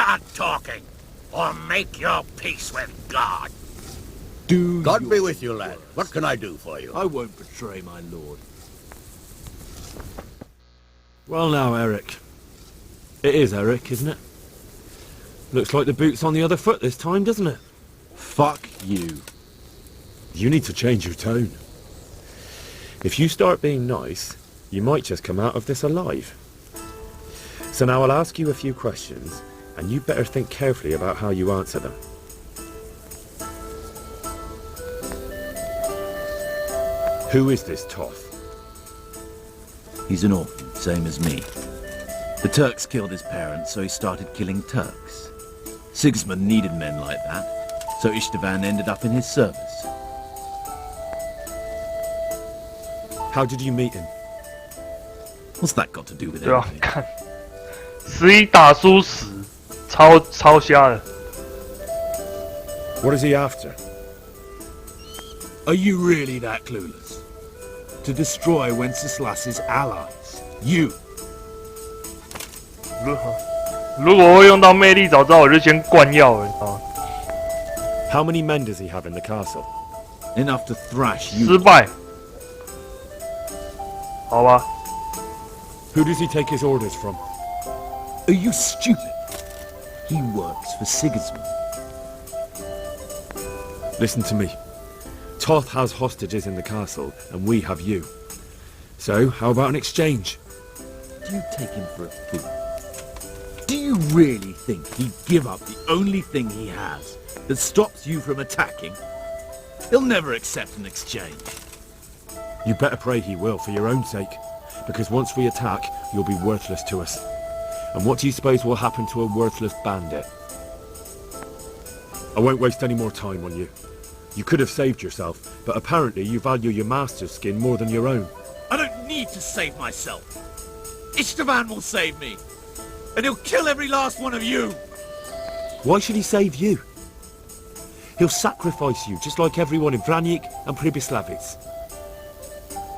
Start talking, or make your peace with God. God be with you, lad. What can I do for you? I won't betray my lord. Well now, Eric. It is Eric, isn't it? Looks like the boot's on the other foot this time, doesn't it? Fuck you. You need to change your tone. If you start being nice, you might just come out of this alive. So now I'll ask you a few questions, and you better think carefully about how you answer them. Who is this Toth? He's an orphan, same as me. The Turks killed his parents, so he started killing Turks. Sigismund needed men like that, so Istvan ended up in his service. How did you meet him? What's that got to do with 对啊， anything? 看11打输10，超瞎的。 What is he after? Are you really that clueless? To destroy Wenceslas's allies. You. 如果会用到魅力，早知道我就先灌药了，你知道吗？ How many men does he have in the castle? Enough to thrash you. 失败，好吧。 Who does he take his orders from? Are you stupid? He works for Sigismund. Listen to me. Toth has hostages in the castle, and we have you. So, how about an exchange? Do you take him for a fool? Do you really think he'd give up the only thing he has that stops you from attacking? He'll never accept an exchange. You better pray he will, for your own sake. Because once we attack, you'll be worthless to us. And what do you suppose will happen to a worthless bandit? I won't waste any more time on you. You could have saved yourself, but apparently you value your master's skin more than your own. I don't need to save myself. Istvan will save me. And he'll kill every last one of you. Why should he save you? He'll sacrifice you, just like everyone in Vranyik and Pribyslavitz.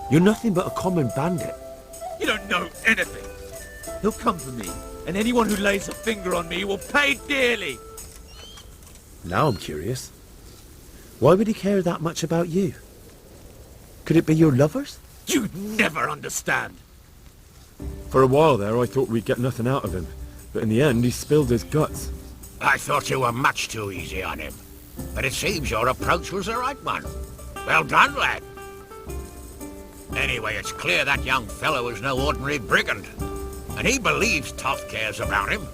You're nothing but a common bandit. You don't know anything. He'll come for me, and anyone who lays a finger on me will pay dearly. Now I'm curious. Why would he care that much about you? Could it be your lovers? You'd never understand. For a while there, I thought we'd get nothing out of him. But in the end, he spilled his guts. I thought you were much too easy on him. But it seems your approach was the right one. Well done, lad. Anyway, it's clear that young fellow is no ordinary brigand. And he believes Toth cares about him.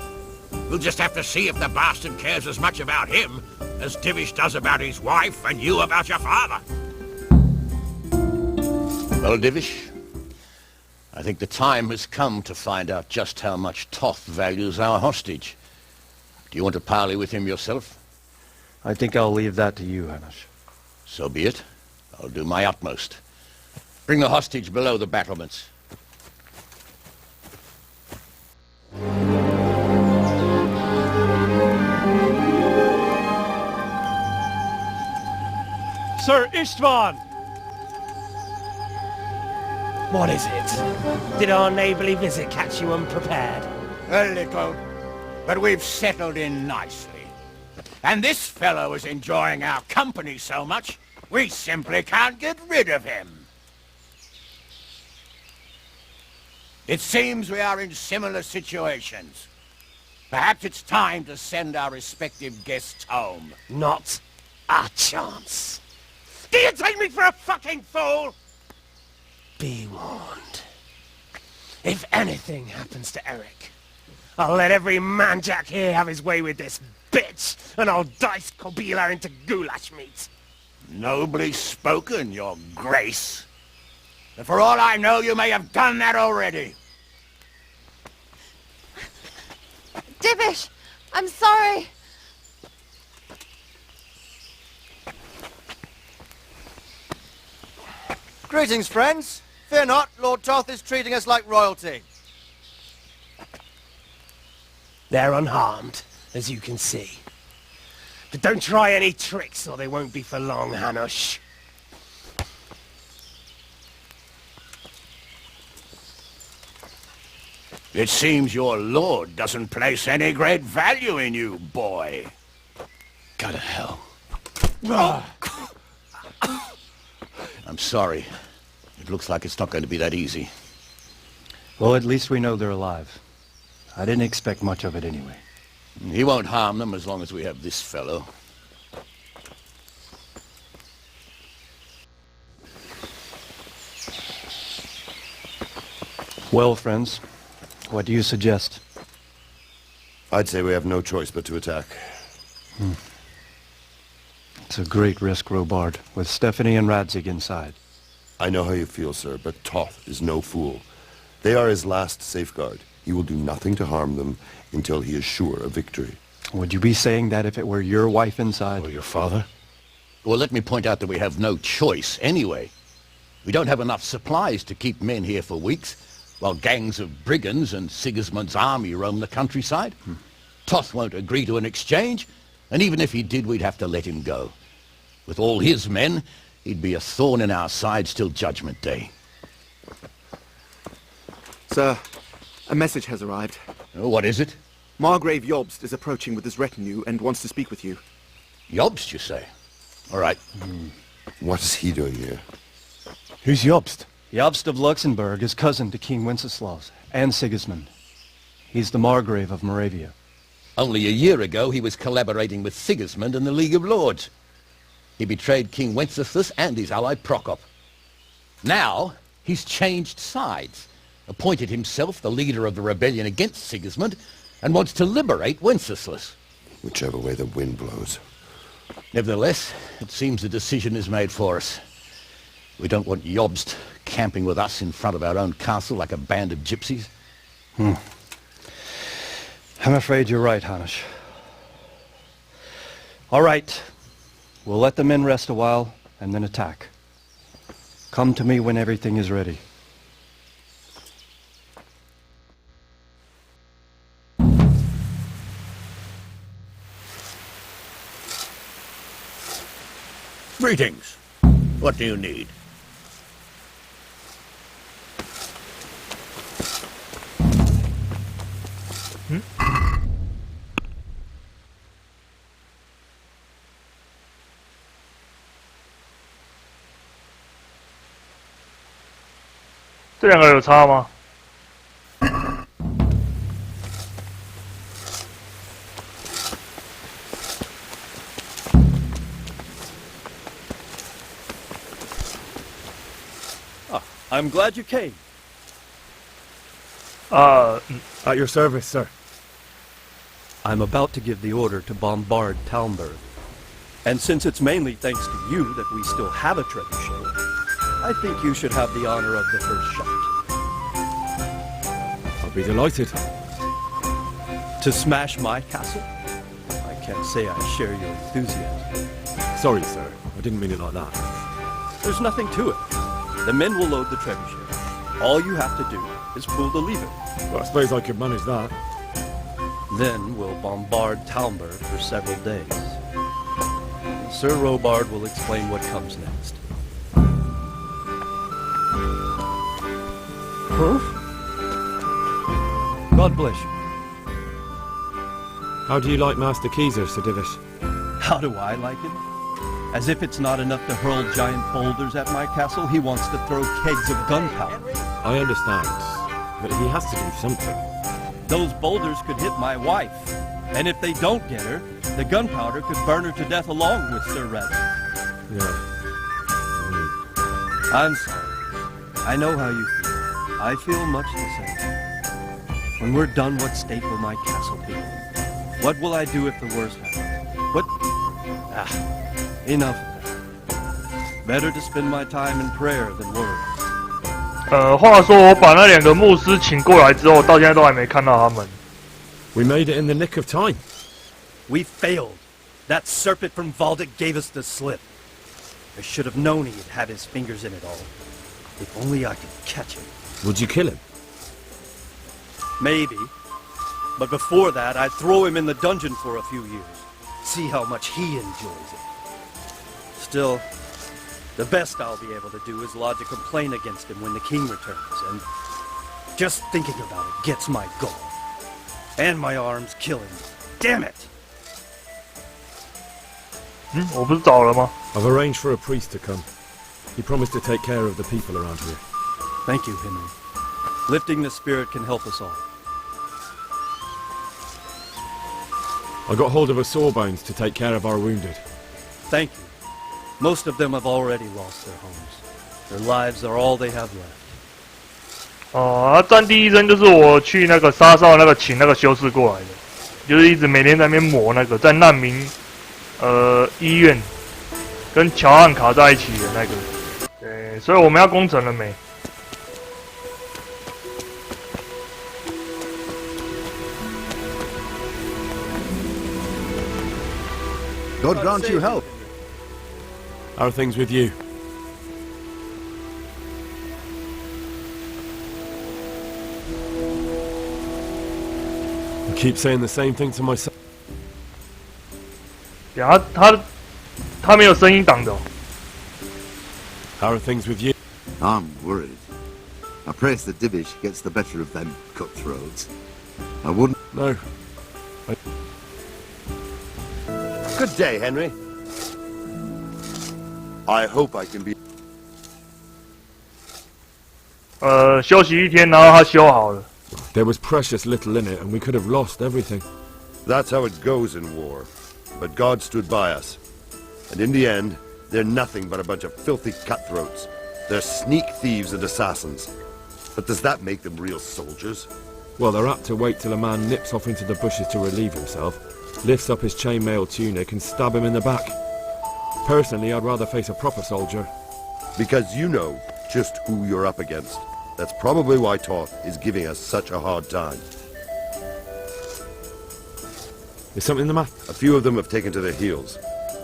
We'll just have to see if the bastard cares as much about him as Divish does about his wife and you about your father. Well, Divish, I think the time has come to find out just how much Toth values our hostage. Do you want to parley with him yourself? I think I'll leave that to you, Hanish. So be it. I'll do my utmost. Bring the hostage below the battlements. Sir Istvan! What is it? Did our neighbourly visit catch you unprepared? A little, but we've settled in nicely. And this fellow is enjoying our company so much, we simply can't get rid of him. It seems we are in similar situations. Perhaps it's time to send our respective guests home. Not a chance. Do you take me for a fucking fool? Be warned. If anything happens to Eric, I'll let every manjack here have his way with this bitch, and I'll dice Kobila into goulash meat. Nobly spoken, your grace. But for all I know, you may have done that already. Divish, I'm sorry. Greetings, friends. Fear not, Lord Toth is treating us like royalty. They're unharmed, as you can see. But don't try any tricks, or they won't be for long, Hanush. It seems your lord doesn't place any great value in you, boy. Go to hell. I'm sorry. It looks like it's not going to be that easy. Well, at least we know they're alive. I didn't expect much of it anyway. He won't harm them as long as we have this fellow. Well, friends, what do you suggest? I'd say we have no choice but to attack. It's a great risk, Robard, with Stephanie and Radzig inside. I know how you feel, sir, but Toth is no fool. They are his last safeguard. He will do nothing to harm them until he is sure of victory. Would you be saying that if it were your wife inside? Or your father? Well, let me point out that we have no choice anyway. We don't have enough supplies to keep men here for weeks, while gangs of brigands and Sigismund's army roam the countryside. Toth won't agree to an exchange, and even if he did, we'd have to let him go. With all his men, he'd be a thorn in our sides till Judgment Day. Sir, a message has arrived. Oh, what is it? Margrave Jobst is approaching with his retinue and wants to speak with you. Jobst, you say? All right. What is he doing here? Who's Jobst? Jobst of Luxembourg is cousin to King Wenceslaus and Sigismund. He's the Margrave of Moravia. Only a year ago, he was collaborating with Sigismund and the League of Lords. He betrayed King Wenceslas and his ally Prokop. Now, he's changed sides, appointed himself the leader of the rebellion against Sigismund, and wants to liberate Wenceslas. Whichever way the wind blows. Nevertheless, it seems the decision is made for us. We don't want Jobst camping with us in front of our own castle like a band of gypsies. I'm afraid you're right, Hanish. All right. We'll let the men rest a while, and then attack. Come to me when everything is ready. Greetings. What do you need?这两个有差吗？ I'm glad you came. At your service, sir. I'm about to give the order to bombard Talmberg. And since it's mainly thanks to you that we still have a trebuchet, I think you should have the honor of the first shot. I'll be delighted. To smash my castle? I can't say I share your enthusiasm. Sorry, sir. I didn't mean it like that. There's nothing to it. The men will load the trebuchet. All you have to do is pull the lever. Well, I suppose I could manage that. Then we'll bombard Talmberg for several days. Sir Robard will explain what comes next. Huh? God bless you. How do you like Master Keezer, Sir Divish? How do I like him? As if it's not enough to hurl giant boulders at my castle, he wants to throw kegs of gunpowder. I understand, but he has to do something. Those boulders could hit my wife, and if they don't get her, the gunpowder could burn her to death along with Sir Radley. Yeah. I'm sorry. I know how you feel. I feel much the same. When we're done, what state will my castle be in? What will I do if the worst happens? What? Enough of that. Better to spend my time in prayer than words. 话说我把那两个牧师请过来之后，到现在都还没看到他们。We made it in the nick of time. We failed. That serpent from Valdic gave us the slip. I should have known he'd had his fingers in it all. If only I could catch him. Would you kill him? Maybe. But before that, I'd throw him in the dungeon for a few years. See how much he enjoys it. Still, the best I'll be able to do is lodge a complaint against him when the king returns, and Just thinking about it gets my goal. And my arms killing me. Damn it! 我不是找了吗？ I've arranged for a priest to come. He promised to take care of the people around here. Thank you, Henry. Lifting the spirit can help us all. I got hold of a sawbones to take care of our wounded. Thank you. Most of them have already lost their homes. Their lives are all they have left. 哦，战地医生就是我去那个沙少那个请那个修士过来的，就是一直每天在那边磨那个，在难民医院跟乔汉卡在一起的那个。对，所以我们要攻城了没？ God grant you help. How are things with you? I keep saying the same thing to myself. 呀，他没有声音挡的、哦。 How are things with you? I'm worried. I pray the Divish gets the better of them cutthroats. I wouldn't... No. Good day, Henry. I hope I can be... 休息一天，然后他修好了。 There was precious little in it, and we could have lost everything. That's how it goes in war. But God stood by us. And in the end, they're nothing but a bunch of filthy cutthroats. They're sneak thieves and assassins. But does that make them real soldiers? Well, they're apt to wait till a man nips off into the bushes to relieve himself, lifts up his chainmail tunic and stab him in the back. Personally, I'd rather face a proper soldier. Because you know just who you're up against. That's probably why Toth is giving us such a hard time. Is something the matter? A few of them have taken to their heels.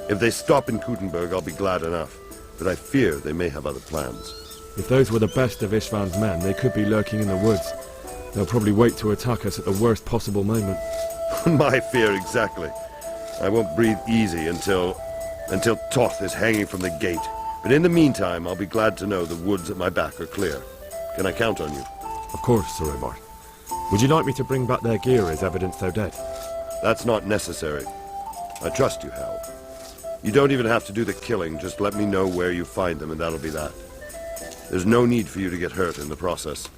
If they stop in Kutenberg, I'll be glad enough. But I fear they may have other plans. If those were the best of Ishvan's men, they could be lurking in the woods. They'll probably wait to attack us at the worst possible moment. My fear exactly. I won't breathe easy until Toth is hanging from the gate. But in the meantime, I'll be glad to know the woods at my back are clear. Can I count on you? Of course, Sir Omar. Would you like me to bring back their gear as evidence they're dead? That's not necessary. I trust you, Hal. You don't even have to do the killing, just let me know where you find them and that'll be that. There's no need for you to get hurt in the process. "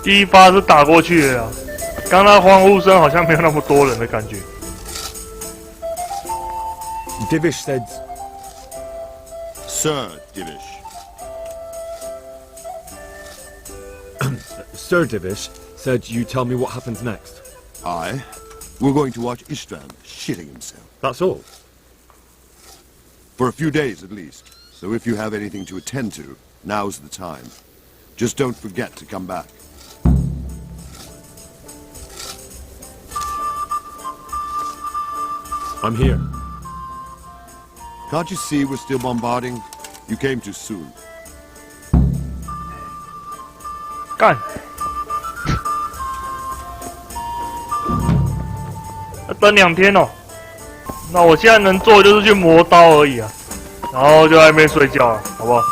第一发是打过去的啊，刚刚欢呼声好像没有那么多人的感觉。 Divish said... Sir Divish. Sir Divish said you tell me what happens next. Aye. We're going to watch Istvan shitting himself. That's all? For a few days at least. So if you have anything to attend to, now's the time. Just don't forget to come back. I'm here. Can't you see we're still bombarding? You came too soon. 干！要等2天哦。那我现在能做的就是去磨刀而已啊，然后就在那边睡觉了，好不好？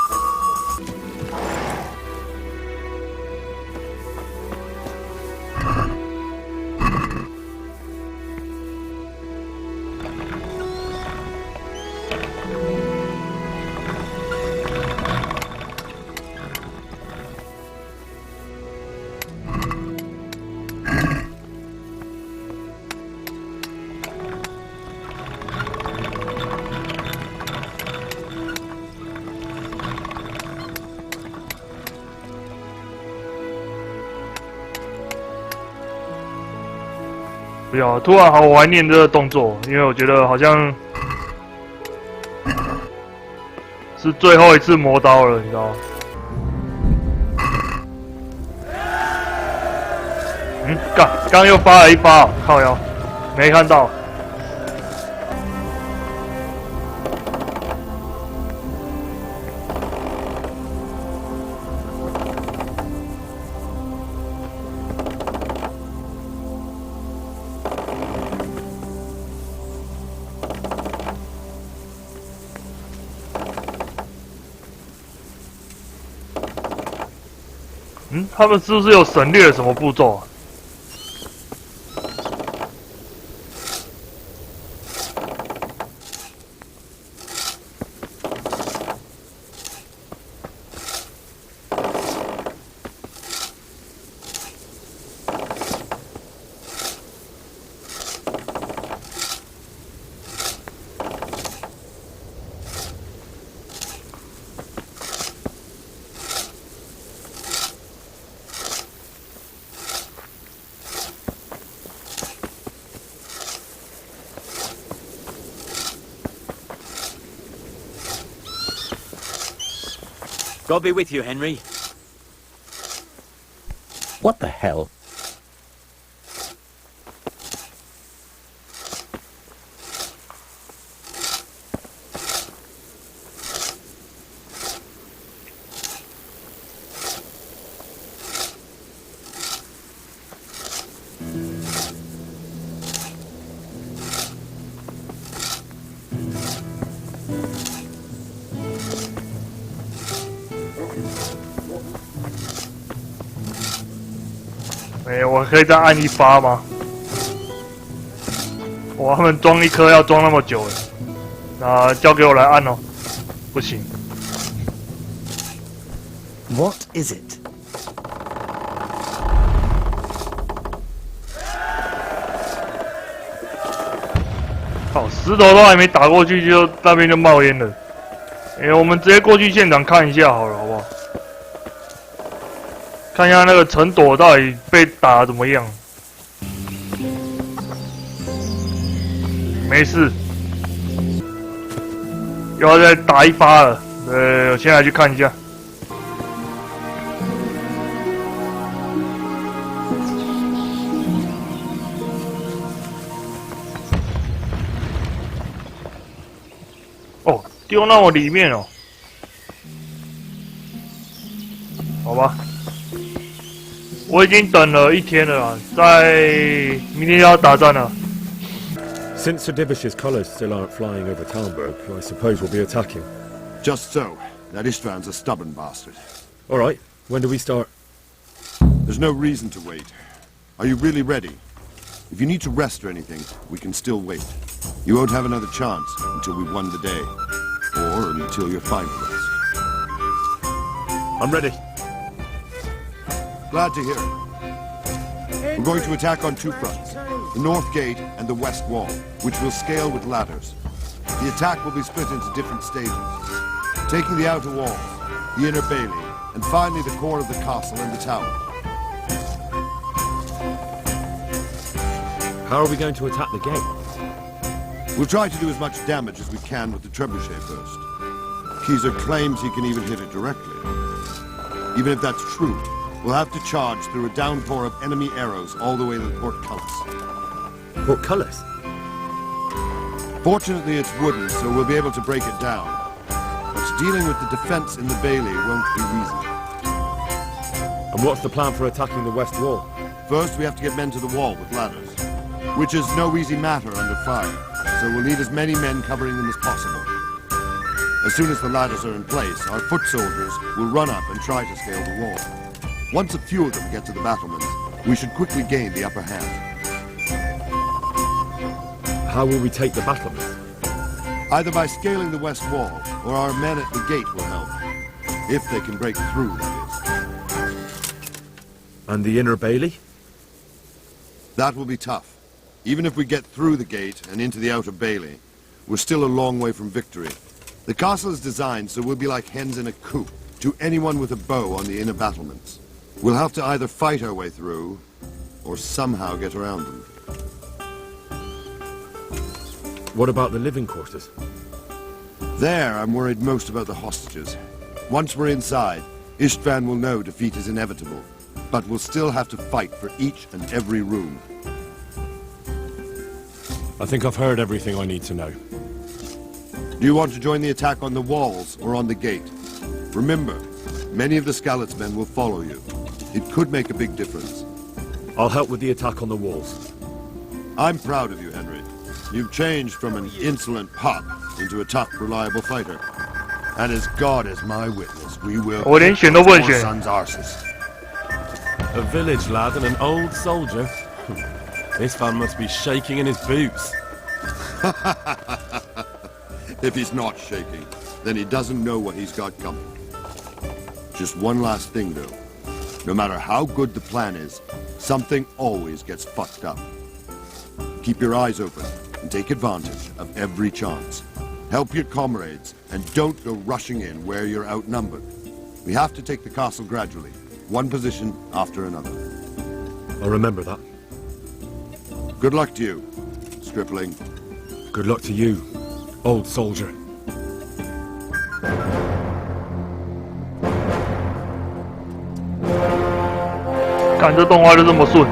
不要！突然好怀念这个动作，因为我觉得好像是最后一次磨刀了，你知道吗？刚又发了一发，靠腰，没看到。他们是不是有省略了什么步骤啊？God be with you, Henry. What the hell?我可以再按一发吗？哇，他们装一颗要装那么久，那交给我来按哦。不行。What is it? 靠，石头都还没打过去，就那边就冒烟了。我们直接过去现场看一下好了，好不好？看一下那个陈朵到底被打得怎么样？没事，又要再打一发了。我先来去看一下。哦，丢到我里面哦。好吧。我已经等了1天了啦，在明天要打仗了。Since Sir Divish's colours still aren't flying over Talmberg, I suppose we'll be attacking. Just so. That Istvand's a stubborn bastard. All right. When do we start? There's no reason to wait. Are you really ready? If you need to rest or anything, we can still wait. You won't have another chance until we've won the day. Or until you're fine for us. I'm ready. Glad to hear it. We're going to attack on 2 fronts, the north gate and the west wall, which we'll scale with ladders. The attack will be split into different stages, taking the outer walls, the inner bailey, and finally the core of the castle and the tower. How are we going to attack the gate? We'll try to do as much damage as we can with the trebuchet first. Keezer claims he can even hit it directly. Even if that's true, we'll have to charge through a downpour of enemy arrows all the way to the portcullis. Portcullis? Fortunately, it's wooden, so we'll be able to break it down. But dealing with the defense in the bailey won't be easy. And what's the plan for attacking the west wall? First, we have to get men to the wall with ladders, which is no easy matter under fire, so we'll need as many men covering them as possible. As soon as the ladders are in place, our foot soldiers will run up and try to scale the wall. Once a few of them get to the battlements, we should quickly gain the upper hand. How will we take the battlements? Either by scaling the west wall, or our men at the gate will help. If they can break through, that is. And the inner bailey? That will be tough. Even if we get through the gate and into the outer bailey, we're still a long way from victory. The castle is designed so we'll be like hens in a coop to anyone with a bow on the inner battlements. We'll have to either fight our way through, or somehow get around them. What about the living quarters? There, I'm worried most about the hostages. Once we're inside, Istvan will know defeat is inevitable. but we'll still have to fight for each and every room. I think I've heard everything I need to know. Do you want to join the attack on the walls or on the gate? Remember, many of the Skalitz men will follow you. It could make a big difference. I'll help with the attack on the walls. I'm proud of you, Henry. You've changed from an insolent pup into a tough, reliable fighter. And as God is my witness, we will kick your son's arses. A village lad and an old soldier. This fan must be shaking in his boots. If he's not shaking, then he doesn't know what he's got coming. Just one last thing, though. No matter how good the plan is, something always gets fucked up. Keep your eyes open and take advantage of every chance. Help your comrades and don't go rushing in where you're outnumbered. We have to take the castle gradually, one position after another. I'll remember that. Good luck to you, stripling. Good luck to you, old soldier. 看这动画就这么顺。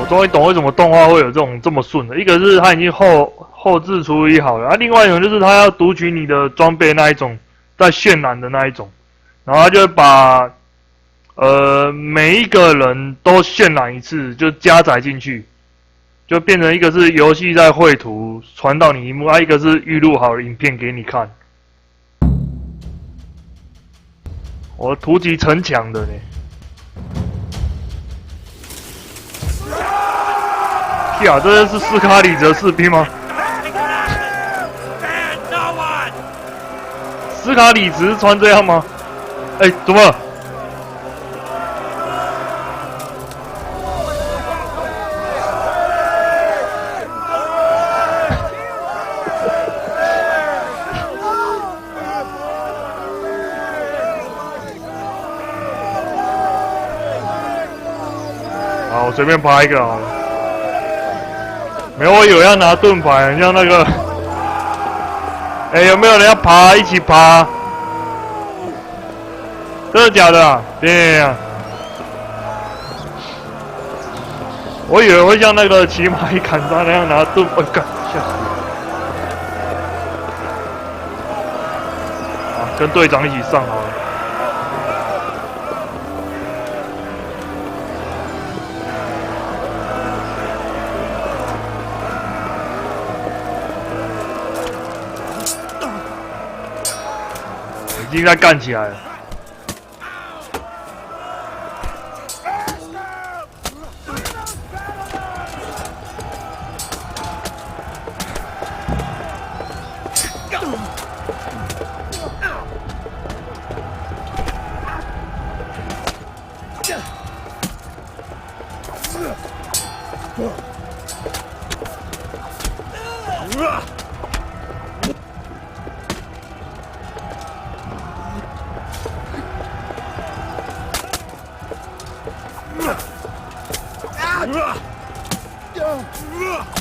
终于懂为什么动画会有这么顺的。一个是它已经后置处理好了，啊，另外一种就是它要读取你的装备那一种，在渲染的那一种，然后它就会把每一个人都渲染一次，就加载进去，就变成一个是游戏在绘图传到你荧幕，啊，一个是预录好的影片给你看。我突击城墙的呢。呀，这是斯卡里泽士兵吗？斯卡里只是穿这样吗？哎，怎么？好，我随便爬一个好了。没有，我以为要拿盾牌，像那个，哎，有没有人要爬？一起爬？真的假的啊？对，我以为会像那个骑马一砍杀那样拿盾牌，干，吓死我！啊，跟队长一起上好了。已经在干起来了。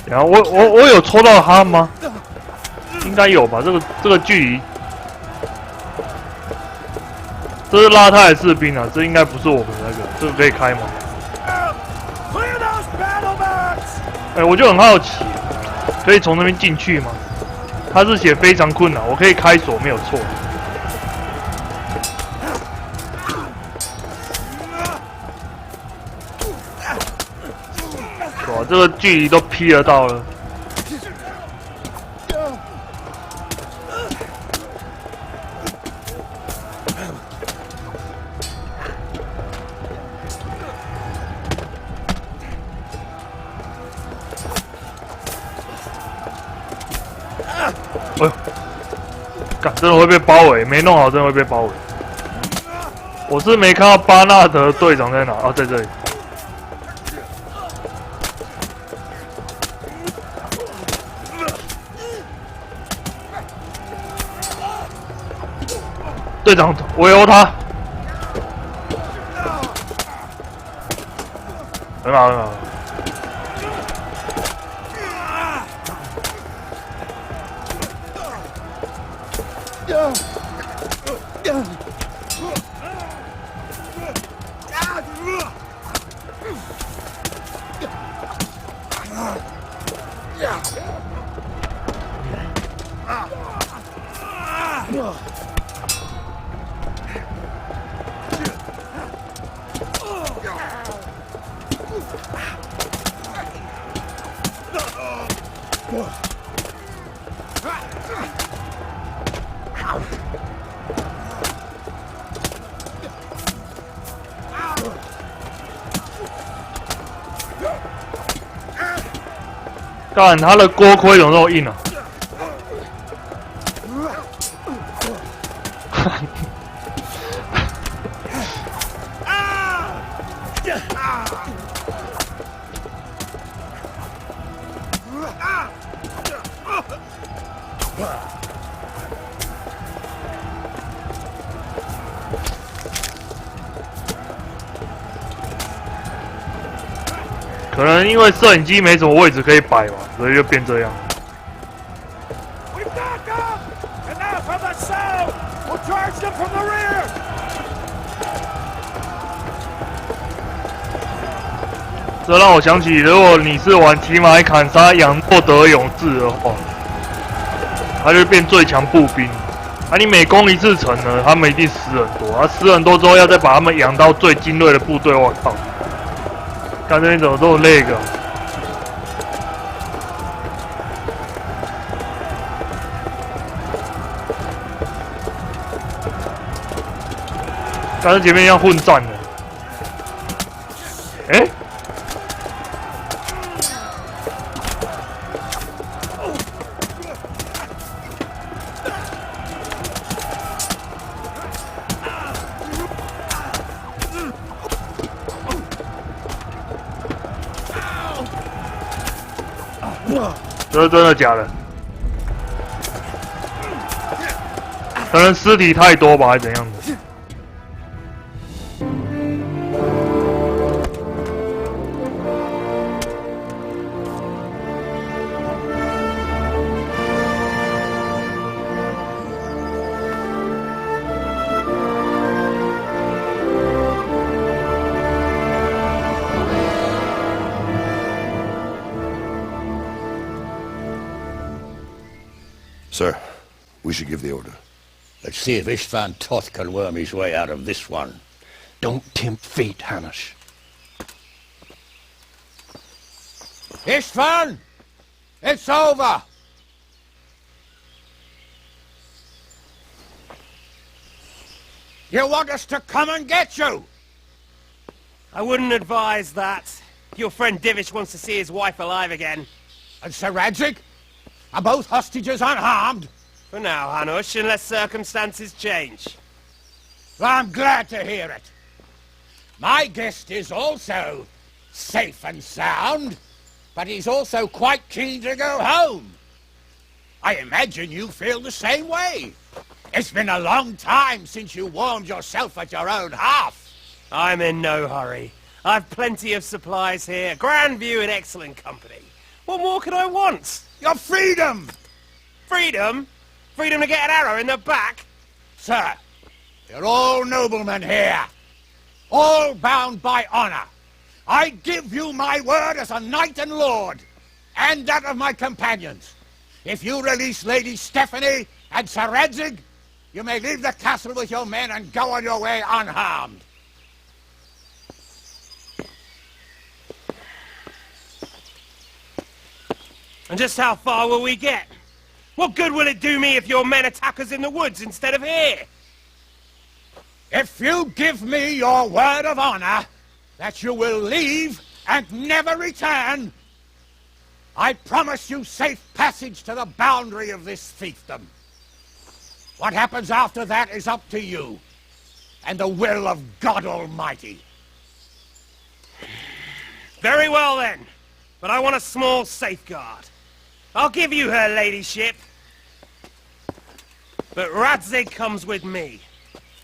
然后我有抽到他吗？应该有吧，这个距离，这是邋遢的士兵啊，这应该不是我们那个，这个可以开吗？哎，我就很好奇，可以从那边进去吗？他是写非常困难，我可以开锁没有错。哇，这个距离都劈得到了。干，真的会被包围，没弄好真的会被包围。我是没看到巴纳德队长在哪啊，在这里。队长围殴他，很好很好。干，他的锅盔有那么硬啊！可能因为摄影机没什么位置可以摆嘛，所以就变这样。这让我想起，如果你是玩提马坎杀养诺德勇士的话，他就变最强步兵。啊，你每攻一次城呢，他们一定死很多。啊，死很多之后，要再把他们养到最精锐的部队，我靠！看这边怎么这么累个？刚才前面要混战的，哎、这是真的假的？可能尸体太多吧，还是怎样的？ Sir, we should give the order. Let's see if Istvan Toth can worm his way out of this one. Don't tempt fate, Hanash. Istvan! It's over! You want us to come and get you? I wouldn't advise that. Your friend Divish wants to see his wife alive again. And Sir Radzig? Are both hostages unharmed? For now, Hanush, unless circumstances change. Well, I'm glad to hear it. My guest is also safe and sound, but he's also quite keen to go home. I imagine you feel the same way. It's been a long time since you warmed yourself at your own hearth. I'm in no hurry. I've plenty of supplies here, grand view and excellent company. What more could I want? Your freedom! Freedom? Freedom to get an arrow in the back? Sir, you're all noblemen here. All bound by honor. I give you my word as a knight and lord, and that of my companions. If you release Lady Stephanie and Sir Radzig, you may leave the castle with your men and go on your way unharmed. And just how far will we get? What good will it do me if your men attack us in the woods instead of here? If you give me your word of honor that you will leave and never return, I promise you safe passage to the boundary of this fiefdom. What happens after that is up to you, and the will of God Almighty. Very well then, but I want a small safeguard. I'll give you her ladyship. But Radzig comes with me.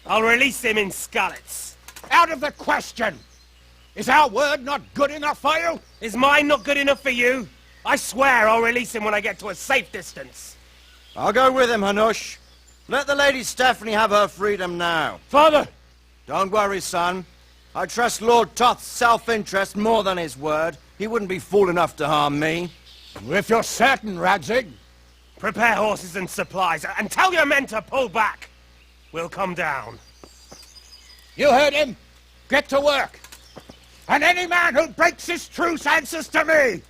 I'll release him in Skalitz. Out of the question! Is our word not good enough for you? Is mine not good enough for you? I swear I'll release him when I get to a safe distance. I'll go with him, Hanush. Let the Lady Stephanie have her freedom now. Father! Don't worry, son. I trust Lord Toth's self-interest more than his word. He wouldn't be fool enough to harm me. If you're certain, Radzig. Prepare horses and supplies, and tell your men to pull back. We'll come down. You heard him. Get to work. And any man who breaks this truce answers to me.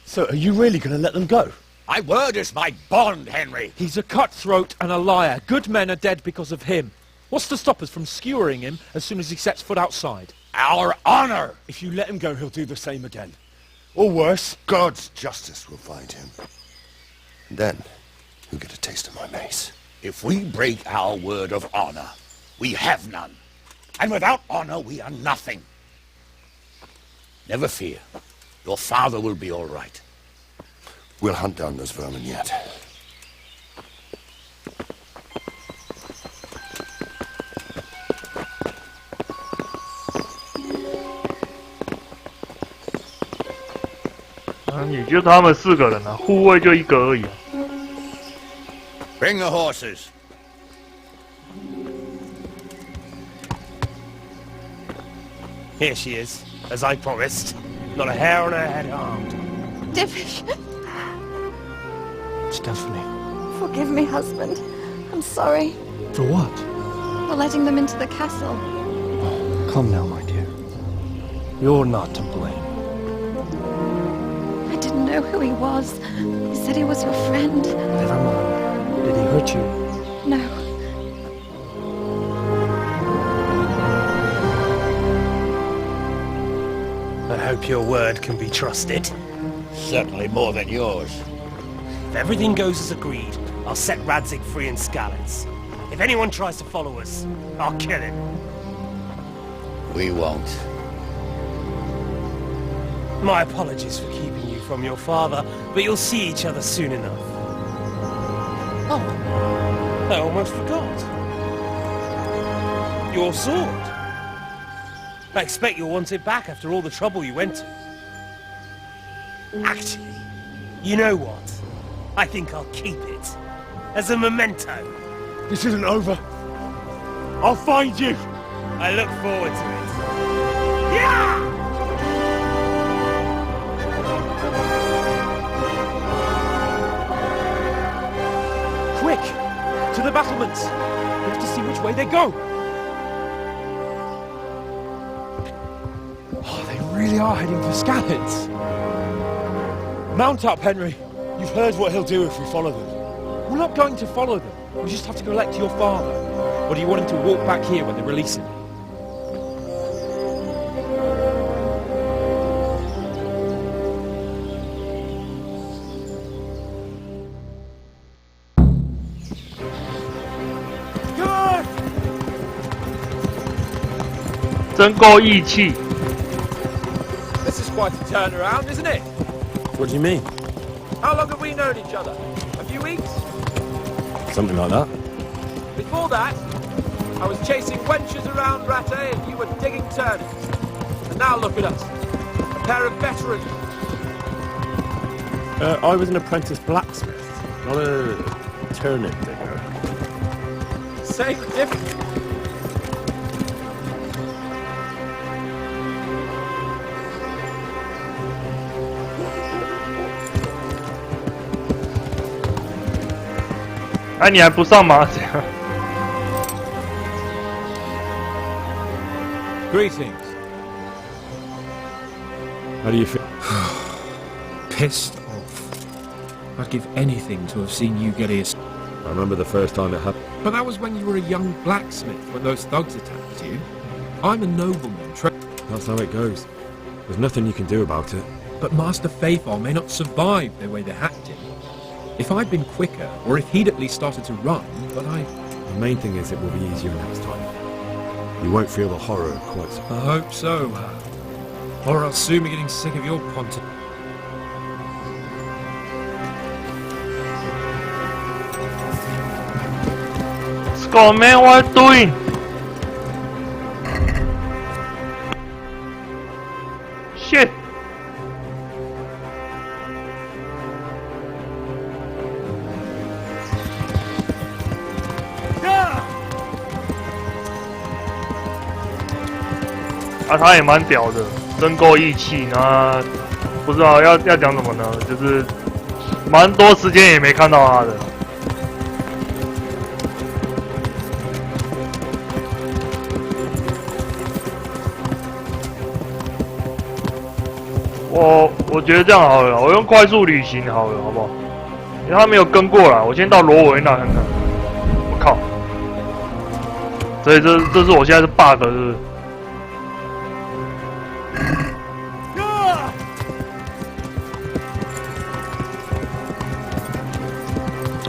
So, are you really going to let them go? My word is my bond, Henry. He's a cutthroat and a liar. Good men are dead because of him. What's to stop us from skewering him as soon as he sets foot outside? Our honor! If you let him go, he'll do the same again. Or worse. God's justice will find him. And then, you'll get a taste of my mace. If we break our word of honor, we have none. And without honor, we are nothing. Never fear. Your father will be all right. We'll hunt down those vermin yet.你就他们4个人啊，护卫就1个而已啊。Bring the horses. Here she is, as I promised. Not a hair on her head harmed. Divish, Stephanie. forgive me, husband. I'm sorry For what? for letting them into the castle. Come now, my dear. You're not to blame. I didn't know who he was. He said he was your friend. Never mind. Did he hurt you? No. I hope your word can be trusted. Certainly more than yours. If everything goes as agreed, I'll set Radzig free in Skalitz. If anyone tries to follow us, I'll kill him. We won't. My apologies for keeping you from your father, but you'll see each other soon enough. Oh, I almost forgot. Your sword. I expect you'll want it back after all the trouble you went to. Actually, you know what? I think I'll keep it. As a memento. This isn't over. I'll find you. I look forward to it. Yeah! Quick! To the battlements! We have to see which way they go! Oh, they really are heading for Skalitz. Mount up, Henry. You've heard what he'll do if we follow them. We're not going to follow them. We just have to collect your father. Or do you want him to walk back here when they release him?真够义气。 This is quite a turnaround, isn't it? What do you mean? How long have we known each other? A few weeks? Something like that. Before that, I was chasing wenches around Ratte and you were digging turnips. And now look at us. A pair of veterans. I was an apprentice blacksmith, not a turnip digger. Same difference.哎，你还不上马甲？ Greetings. How do you feel? Pissed off. I'd give anything to have seen you get here. I remember the first time it happened. But that was when you were a young blacksmith, when those thugs attacked you. I'm a nobleman. That's how it goes. There's nothing you can do about it. But Master Faithful may not survive the way they hacked him. If I'd been quicker, or if he'd at least started to run, but The main thing is it will be easier next time. You won't feel the horror quite so. I hope so, or I'll soon be getting sick of your ponting. Scott, man, what are you doing? Shit.啊，他也蛮屌的，真够义气。那不知道要讲什么呢？就是蛮多时间也没看到他的。我觉得这样好了，我用快速旅行好了，好不好？因为他没有跟过来，我先到罗维那看看。我靠！所以这是我现在是 bug 是不是？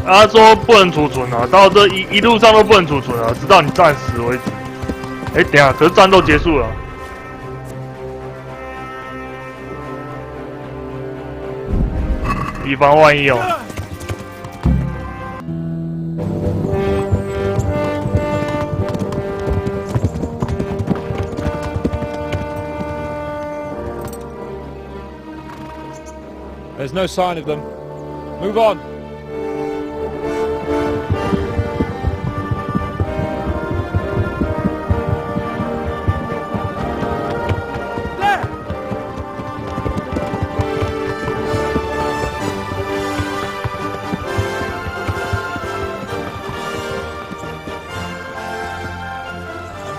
他说不能储存啊，到这一路上都不能储存啊，直到你战死为止。哎，等一下，可是战斗结束了。以防万一哦。There's no sign of them. Move on.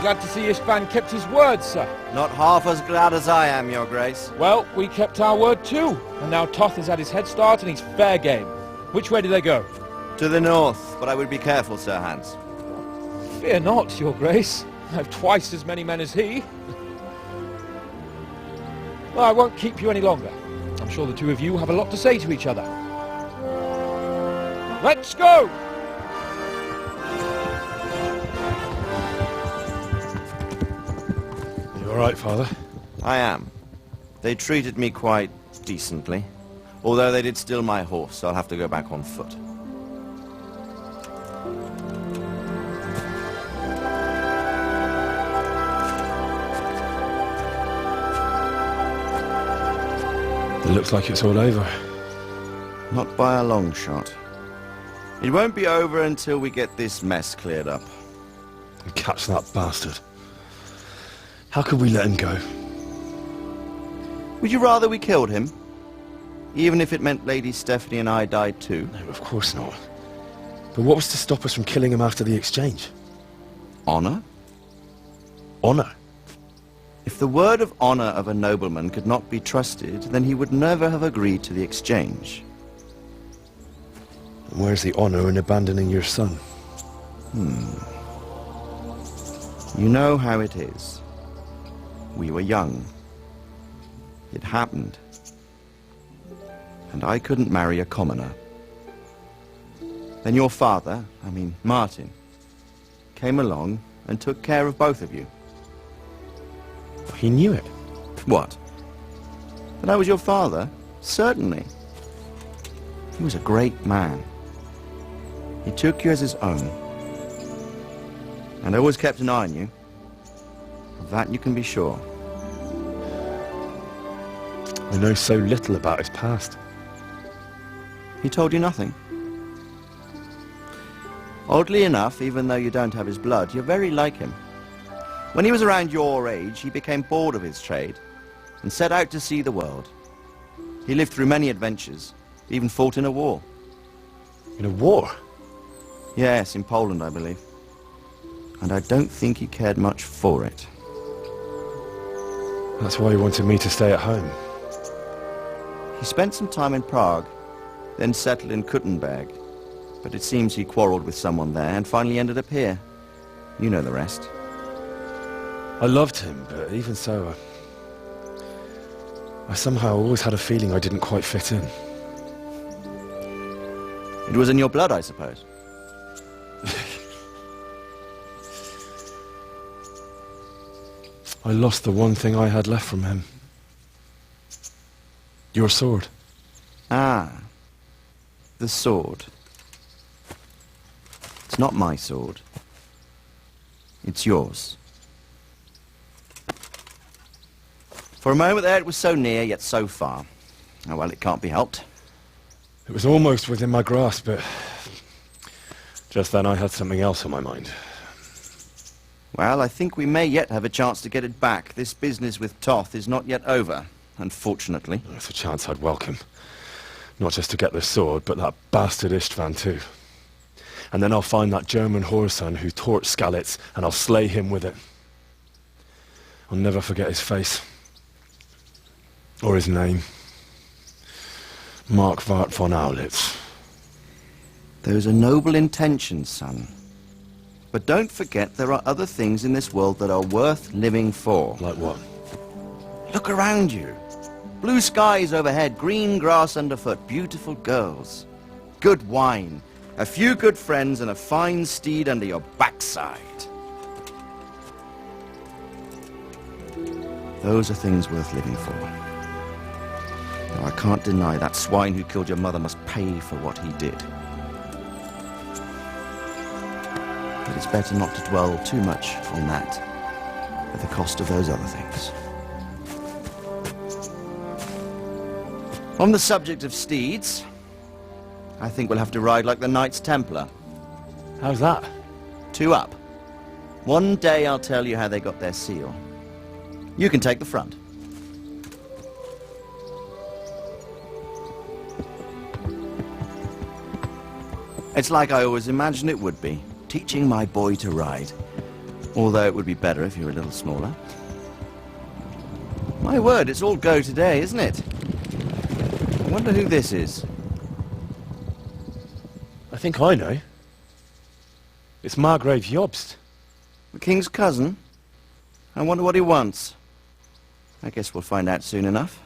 Glad to see Ishban kept his word, sir. Not half as glad as I am, Your Grace. Well, we kept our word too, and now Toth has had his head start and he's fair game. Which way do they go? To the north, but I would be careful, Sir Hans. Fear not, Your Grace. I have twice as many men as he. Well, I won't keep you any longer. I'm sure the two of you have a lot to say to each other. Let's go! Alright, Father? I am. They treated me quite decently. Although they did steal my horse, so I'll have to go back on foot. It looks like it's all over. Not by a long shot. It won't be over until we get this mess cleared up. And catch that bastard. How could we let him go? Would you rather we killed him? Even if it meant Lady Stephanie and I died too? No, of course not. But what was to stop us from killing him after the exchange? Honor? Honor? If the word of honor of a nobleman could not be trusted, then he would never have agreed to the exchange. And where's the honor in abandoning your son? You know how it is. We were young. It happened. And I couldn't marry a commoner. Then your father, Martin, came along and took care of both of you. He knew it. What? That I was your father? Certainly. He was a great man. He took you as his own. And always kept an eye on you. Of that you can be sure. I know so little about his past. He told you nothing? Oddly enough, even though you don't have his blood, you're very like him. When he was around your age, he became bored of his trade and set out to see the world. He lived through many adventures, even fought in a war. In a war? Yes, in Poland, I believe. And I don't think he cared much for it. That's why he wanted me to stay at home. He spent some time in Prague, then settled in Kuttenberg. But it seems he quarreled with someone there and finally ended up here. You know the rest. I loved him, but even so, I somehow always had a feeling I didn't quite fit in. It was in your blood, I suppose. I lost the one thing I had left from him. Your sword. Ah. The sword. It's not my sword. It's yours. For a moment there, it was so near, yet so far. Oh, well, it can't be helped. It was almost within my grasp, but just then I had something else on my mind. Well, I think we may yet have a chance to get it back. This business with Toth is not yet over, unfortunately. That's a chance I'd welcome. Not just to get the sword, but that bastard Istvan too. And then I'll find that German whoreson who torched Skalitz, and I'll slay him with it. I'll never forget his face. Or his name. Marquardt von Aulitz. Those are noble intentions, son. But don't forget there are other things in this world that are worth living for. Like what? Look around you. Blue skies overhead, green grass underfoot, beautiful girls. Good wine, a few good friends, and a fine steed under your backside. Those are things worth living for. Though I can't deny that swine who killed your mother must pay for what he did. But it's better not to dwell too much on that at the cost of those other things. On the subject of steeds, I think we'll have to ride like the Knights Templar. How's that? 2 up. One day I'll tell you how they got their seal. You can take the front. It's like I always imagined it would be, teaching my boy to ride. Although it would be better if you were a little smaller. My word, it's all go today, isn't it? I wonder who this is. I think I know. It's Margrave Jobst. The king's cousin? I wonder what he wants. I guess we'll find out soon enough.